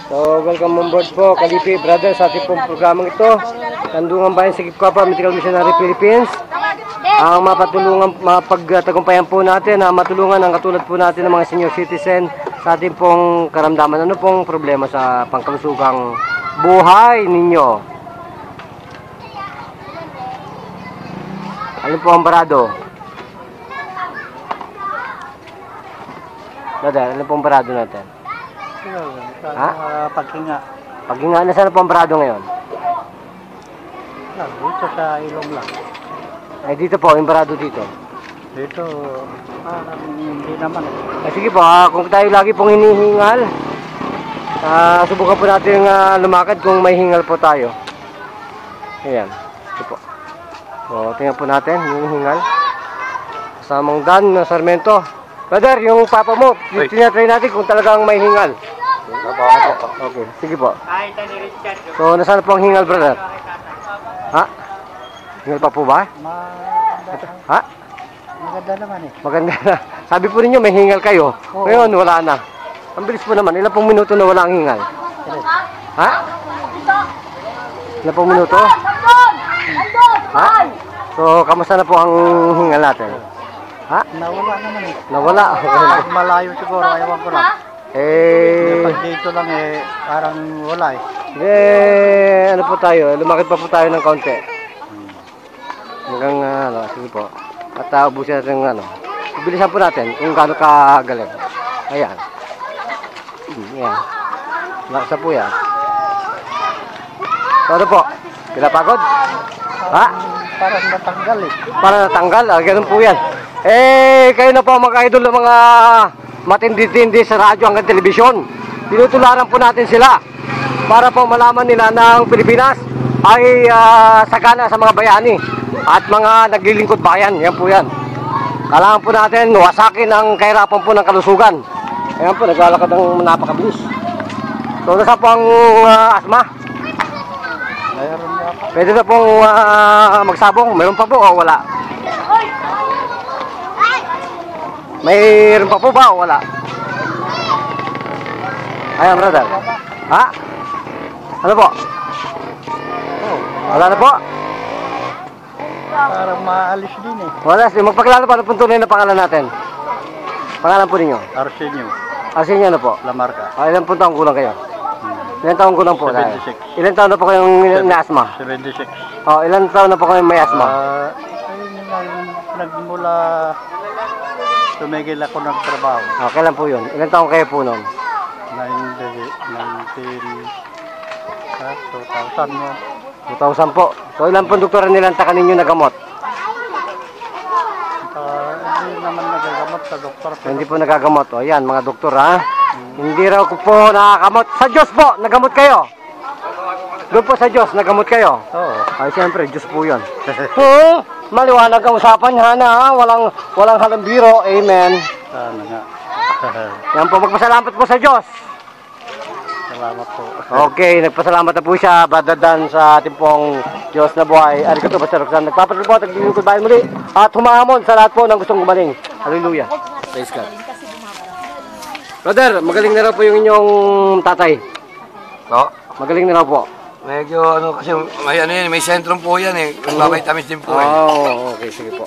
So, welcome on board po, Kalipi Brothers, sa ating pong programang ito. Kandungan Bayan Sikip Kapa, Medical Missionary Philippines. Ang mapagtagumpayan po natin, matulungan ang katulad po natin ng mga senior citizen sa ating pong karamdaman. Ano pong problema sa pangkalusugang buhay ninyo? Ano po ang barado? Brother, ano pong barado natin? Ha? Paghinga. Paghinga, nasaan po ang barado ngayon? Dito sa ilong lang. Ay, dito po, yung barado dito. Dito, hindi naman. Ay, sige po, kung tayo lagi pong hinihingal, subukan po natin lumakad kung may hingal po tayo. Ayan, ito po. So, tingnan po natin, yung hingal. Kasamang Dan na Sarmento. Brother, yung papa mo, tinatry natin kung talagang may hingal. Okay, sige po. So, nasaan po ang hingal, brother? Ha? Hingal pa po ba? Ha? Maganda naman eh. Maganda na. Sabi po ninyo, may hingal kayo. Ngayon, wala na. Ang bilis po naman. Ilan pong minuto na wala ang hingal? Ha? Ilan pong minuto? Ha? So, kamusta na po ang hingal natin? Ha? Nawala naman eh. Nawala. Malayo siguro, ayawan ko lang. Pag dito lang eh, parang wala eh. Ano po tayo? Lumakit pa po tayo ng kaunti. Hanggang, sige po. At ubusin natin ng Ibilisan po natin kung gaano kagaling. Ayan. Ayan. Lakas na po yan. So, ano po? Pinapagod? Ha? Parang natanggal eh. Para natanggal? Ganun po yan. Kayo na po mga idol ng mga matindi-tindi sa radyo hanggang telebisyon. Tinutularan po natin sila para po malaman nila na ang Pilipinas ay sagana sa mga bayani at mga naglilingkod bayan. Yan po yan. Kailangan po natin wasakin ang kahirapan po ng kalusugan. Ayan po, naglalakad ng napakabilis. So, nasa po ang asma? Pwede na pong magsabong. Mayroon pa po o wala? Mayroon pa po ba o wala? Ayan, brother. Ha? Ano po? Wala na po? Parang maalis din eh. Wala. Magpakilala pa. Ano pong tunay na pangalan natin? Pangalan po ninyo? Arsenio. Arsenio na po? Lamarca. Ilan po taong kulang kayo? Ilan taong kulang po? 76. Ilan taon na po kayong may asma? 76. Ilan taon na po kayong may asma? Ayun yung nagmula tumigil ako ng trabaho. Kailan po yun? Ilan taong kayo po noon? 2000 mo. 2,000 po. So ilan pong doktora nilantakan ninyo na gamot? Hindi naman nagagamot sa doktor. Hindi po nagagamot. O yan, mga doktor ha. Hindi raw ko po nakakamot. Sa Diyos po, nagamot kayo. Doon po sa Diyos, nagamot kayo. Oo. Ay, siyempre, Diyos po yun. Maliwanag ang usapan, Hana, ha? Walang halambiro. Amen. Sana nga. Yan po, magpasalamat po sa Diyos. Salamat po. Okay, nagpasalamat na po siya, Brother Dan, sa ating pong Diyos na buhay. Arigato, Pastor Roxanne. Nagpapatuloy po, naglilingkod bayan muli. At humahamon sa lahat po ng gustong gumaling. Hallelujah. Praise God. Brother, magaling na raw po yung inyong tatay. No? Magaling na raw po. Medyo kasi may sentrum po yan eh. May vitamins din po eh. Okay, sige po.